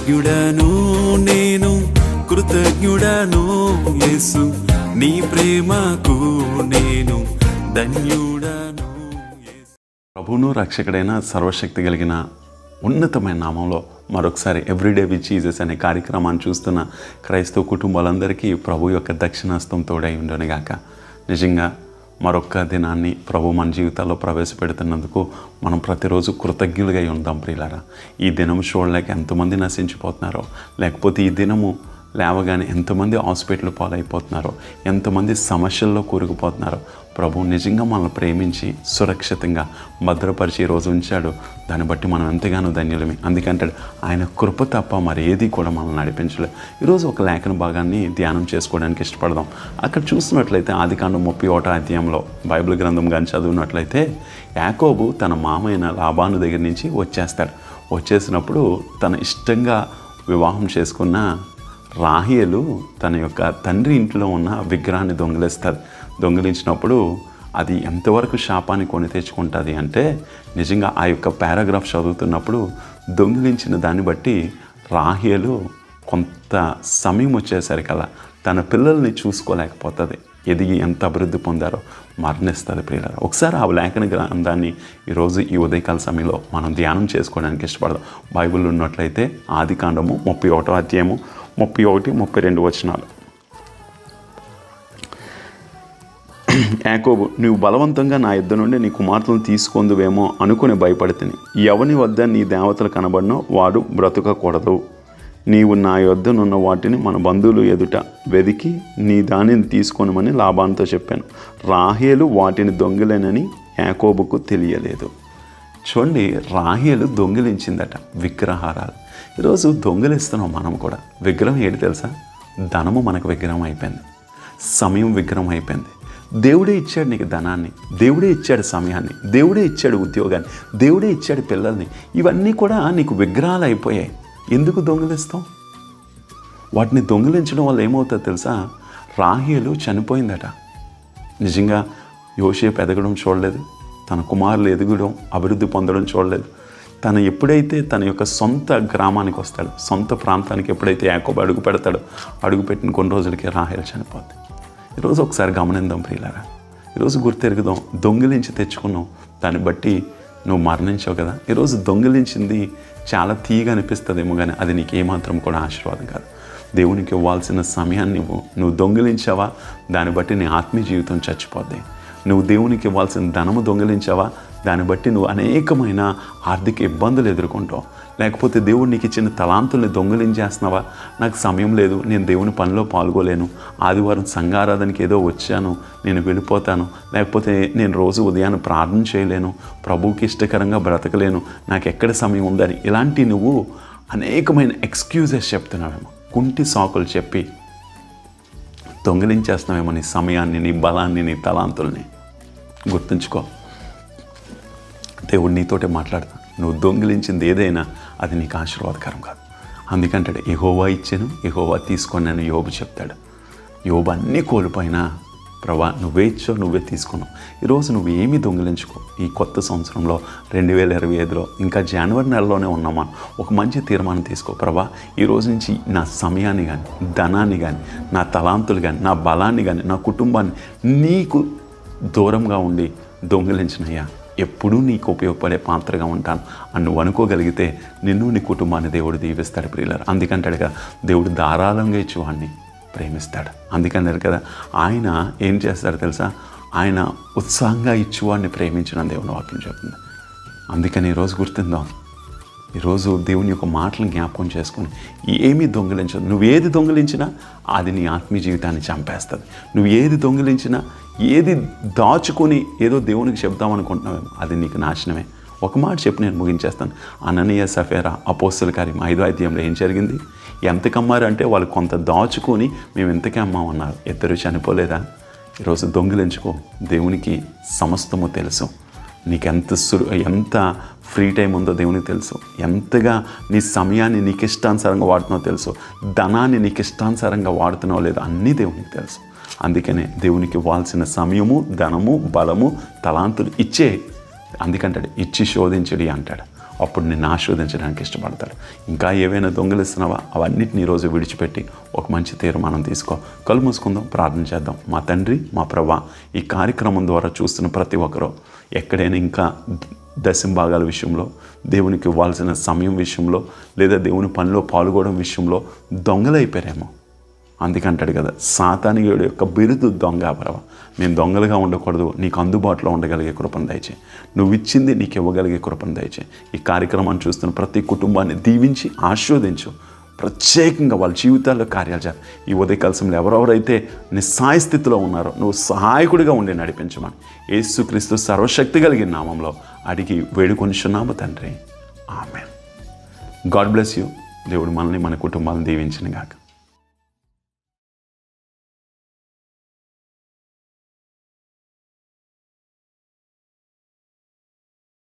కృతజ్ఞుడను నేను, కృతజ్ఞుడను యేసు, నీ ప్రేమకు నేను ధన్యుడను. ప్రభువును రక్షకుడైన సర్వశక్తి కలిగిన ఉన్నతమైన నామంలో మరొకసారి ఎవ్రీడే విత్ జీసస్ అనే కార్యక్రమాన్ని చూస్తున్న క్రైస్తవ కుటుంబాలందరికీ ప్రభు యొక్క దక్షిణాస్తం తోడై ఉండనుగాక. నిజంగా మరొక్క దినాన్ని ప్రభు మన జీవితాల్లో ప్రవేశపెడుతున్నందుకు మనం ప్రతిరోజు కృతజ్ఞులుగా ఉందాం ప్రియులారా. ఈ దినం చూడలేక ఎంతమంది నశించిపోతున్నారో, లేకపోతే ఈ దినము లేవగానే ఎంతమంది హాస్పిటల్ పాలైపోతున్నారో, ఎంతమంది సమస్యల్లో కూరుకుపోతున్నారో, ప్రభు నిజంగా మనల్ని ప్రేమించి సురక్షితంగా భద్రపరిచి ఈరోజు ఉంచాడు. దాన్ని బట్టి మనం ఎంతగానో ధన్యులమే. అందుకంటాడు ఆయన కృప తప్ప మరి ఏది కూడా మనల్ని నడిపించలేదు. ఈరోజు ఒక లేఖన భాగాన్ని ధ్యానం చేసుకోవడానికి ఇష్టపడదాం. అక్కడ చూస్తున్నట్లయితే ఆదికాండం 31వ అధ్యాయంలో బైబిల్ గ్రంథం కానీ చదివినట్లయితే యాకోబు తన మామైన లాబాను దగ్గర నుంచి వచ్చేసినప్పుడు తన ఇష్టంగా వివాహం చేసుకున్న రాహేలు తన యొక్క తండ్రి ఇంట్లో ఉన్న విగ్రహాన్ని దొంగిలించినప్పుడు అది ఎంతవరకు శాపాన్ని కొని తెచ్చుకుంటుంది అంటే, నిజంగా ఆ యొక్క పారాగ్రాఫ్ చదువుతున్నప్పుడు దొంగిలించిన దాన్ని బట్టి రాహేలు కొంత సమయం వచ్చేసరికల్లా తన పిల్లల్ని చూసుకోలేకపోతుంది. ఎదిగి ఎంత అభివృద్ధి పొందారో మరణిస్తుంది ప్రియులారా. ఒకసారి ఆ లేఖన గ్రంథాన్ని ఈరోజు ఈ ఉదయకాల సమయంలో మనం ధ్యానం చేసుకోవడానికి ఇష్టపడదాం. బైబిల్ ఉన్నట్లయితే ఆదికాండము 31వ అధ్యాయము 31, 32 వచనాలు. యాకోబు, నీవు బలవంతంగా నా యుద్ధ నుండి నీ కుమార్తెలను తీసుకొందువేమో అనుకుని భయపడితిని. ఎవని వద్ద నీ దేవతలు కనబడినో వాడు బ్రతుకకూడదు. నీవు నా యొద్దనున్న వాటిని మన బంధువులు ఎదుట వెదికి నీ దానిని తీసుకొనమని లాబానుతో చెప్పాను. రాహేలు వాటిని దొంగిలేనని యాకోబుకు తెలియలేదు. చూడండి, రాహేలు దొంగిలించిందట విగ్రహారాలు. ఈరోజు దొంగిలిస్తున్నాం మనం కూడా. విగ్రహం ఏంటి తెలుసా? ధనము మనకు విగ్రహం అయిపోయింది, సమయం విగ్రహం అయిపోయింది. దేవుడే ఇచ్చాడు నీకు ధనాన్ని, దేవుడే ఇచ్చాడు సమయాన్ని, దేవుడే ఇచ్చాడు ఉద్యోగాన్ని, దేవుడే ఇచ్చాడు పిల్లల్ని. ఇవన్నీ కూడా నీకు విగ్రహాలు అయిపోయాయి. ఎందుకు దొంగిలిస్తాం? వాటిని దొంగిలించడం వల్ల ఏమవుతుందో తెలుసా? రాహేలు చనిపోయిందట. నిజంగా యోసేపు ఎదగడం చూడలేదు, తన కుమారులు ఎదగడం అభివృద్ధి పొందడం చూడలేదు. తను ఎప్పుడైతే తన యొక్క సొంత గ్రామానికి వస్తాడో, సొంత ప్రాంతానికి ఎప్పుడైతే యాకోబు అడుగుపెట్టిన కొన్ని రోజులకి రాహేలు చనిపోద్ది. ఈరోజు ఒకసారి గమనిద్దాం ప్రియులారా. ఈరోజు గుర్తెరుగుదాం, దొంగిలించి తెచ్చుకున్నావు, దాన్ని బట్టి నువ్వు మరణించావు కదా. ఈరోజు దొంగిలించింది చాలా తీయగా అనిపిస్తుందేమో, కానీ అది నీకు ఏమాత్రం కూడా ఆశీర్వాదం కాదు. దేవునికి ఇవ్వాల్సిన సమయాన్ని నువ్వు దొంగిలించావా, దాన్ని బట్టి నీ ఆత్మీయ జీవితం చచ్చిపోద్ది. నువ్వు దేవునికి ఇవ్వాల్సిన ధనము దొంగిలించావా, దాన్ని బట్టి నువ్వు అనేకమైన ఆర్థిక ఇబ్బందులు ఎదుర్కొంటావు. లేకపోతే దేవుడు నీకు ఇచ్చిన తలాంతుల్ని దొంగిలించేస్తున్నావా? నాకు సమయం లేదు, నేను దేవుని పనిలో పాల్గొలేను, ఆదివారం సంఘారాధనకి ఏదో వచ్చాను, నేను వెళ్ళిపోతాను, లేకపోతే నేను రోజు ఉదయాన్ని ప్రార్థన చేయలేను, ప్రభువుకి ఇష్టకరంగా బ్రతకలేను, నాకు ఎక్కడ సమయం ఉందని ఇలాంటి నువ్వు అనేకమైన ఎక్స్క్యూజెస్ చెప్తున్నావేమో, కుంటి సాకులు చెప్పి దొంగిలించేస్తున్నావేమో నీ సమయాన్ని, నీ బలాన్ని, నీ తలాంతుల్ని. గుర్తుంచుకో, దేవుడు నీతోటే మాట్లాడతాను. నువ్వు దొంగిలించింది ఏదైనా అది నీకు ఆశీర్వాదకరం కాదు. అందుకంటాడు, యెహోవా ఇచ్చాను, యెహోవా తీసుకొని నేను యోబు చెప్తాడు. యోబు అన్నీ కోల్పోయినా ప్రభా నువ్వే ఇచ్చావు, నువ్వే తీసుకున్నావు. ఈరోజు నువ్వు ఏమీ దొంగిలించుకో. ఈ కొత్త సంవత్సరంలో 2025లో ఇంకా జనవరి నెలలోనే ఉన్నామా, ఒక మంచి తీర్మానం తీసుకో. ప్రభా ఈరోజు నుంచి నా సమయాన్ని కానీ, ధనాన్ని కానీ, నా తలాంతులు కానీ, నా బలాన్ని కానీ, నా కుటుంబాన్ని నీకు దూరంగా ఉండి దొంగిలించినయ్యా, ఎప్పుడూ నీకు ఉపయోగపడే పాత్రగా ఉంటాను అని నువ్వు అనుకోగలిగితే నిన్ను, నీ కుటుంబాన్ని దేవుడు దీవిస్తాడు ప్రియులారా. అందుకంటాడుగా, దేవుడు ధారాళంగా ఇచ్చేవాడిని ప్రేమిస్తాడు. అందుకన్నారు కదా, ఆయన ఏం చేస్తాడు తెలుసా? ఆయన ఉత్సాహంగా ఇచ్చేవాడిని ప్రేమించిన దేవుని వాక్యం చెప్తుంది. అందుకని ఈరోజు గుర్తుందాం, ఈరోజు దేవుని యొక్క మాటలను జ్ఞాపకం చేసుకొని ఏమీ దొంగిలించదు. నువ్వేది దొంగిలించినా అది నీ ఆత్మీయ జీవితాన్ని చంపేస్తుంది. నువ్వు ఏది దొంగిలించినా, ఏది దాచుకొని ఏదో దేవునికి చెప్దామనుకుంటున్నావేమో అది నీకు నాశనమే. ఒక మాట చెప్పి నేను ముగించేస్తాను. అననీయ సఫేరా అపోస్తల కార్యం 5వ అధ్యాయంలో ఏం జరిగింది? ఎంతకు అమ్మారు అంటే వాళ్ళు కొంత దాచుకొని మేము ఎంతకే అమ్మామన్నారు. ఇద్దరు చనిపోలేదా? ఈరోజు దొంగిలించుకో. దేవునికి సమస్తము తెలుసు. నీకు ఎంత ఫ్రీ టైం ఉందో దేవునికి తెలుసు. ఎంతగా నీ సమయాన్ని నీకు ఇష్టానుసారంగా వాడుతున్నావో తెలుసు. ధనాన్ని నీకు ఇష్టానుసారంగా వాడుతున్నావో లేదో అన్నీ దేవునికి తెలుసు. అందుకనే దేవునికి ఇవ్వాల్సిన సమయము, ధనము, బలము, తలాంతులు ఇచ్చే. అందుకంటాడు, ఇచ్చి శోధించడి అంటాడు. అప్పుడు నిన్ను ఆశీర్వదించడానికి ఇష్టపడతాడు. ఇంకా ఏవైనా దొంగిలిస్తున్నావా, అవన్నిటిని ఈరోజు విడిచిపెట్టి ఒక మంచి తీర్మానం తీసుకో. కళ్ళు మూసుకుందాం, ప్రార్థన చేద్దాం. మా తండ్రి, మా ప్రభువా, ఈ కార్యక్రమం ద్వారా చూస్తున్న ప్రతి ఒక్కరూ ఎక్కడైనా ఇంకా దశంభాగాల విషయంలో, దేవునికి ఇవ్వాల్సిన సమయం విషయంలో, లేదా దేవుని పనిలో పాల్గొనడం విషయంలో దొంగలైపోయారేమో. అందుకంటాడు కదా, సాతానుడి యొక్క బిరుదు దొంగ పరవ. మేము దొంగలుగా ఉండకూడదు, నీకు అందుబాటులో ఉండగలిగే కృపను దయచేయి. నువ్వు ఇచ్చింది నీకు ఇవ్వగలిగే కృపను దయచేయి. ఈ కార్యక్రమాన్ని చూస్తున్న ప్రతి కుటుంబాన్ని దీవించి ఆశీర్వదించు. ప్రత్యేకంగా వాళ్ళ జీవితాల్లో కార్యాలు చేయాలి. ఈ ఉదయకాల సమయంలో ఎవరెవరైతే నిస్సహాయ స్థితిలో ఉన్నారో నువ్వు సహాయకుడిగా ఉండి నడిపించమని యేసుక్రీస్తు సర్వశక్తి కలిగిన నామంలో అడిగి వేడుకొనిచున్నాము తండ్రి. ఆమేన్. God bless you. దేవుడు మనల్ని, మన కుటుంబాలను దీవించును గాక.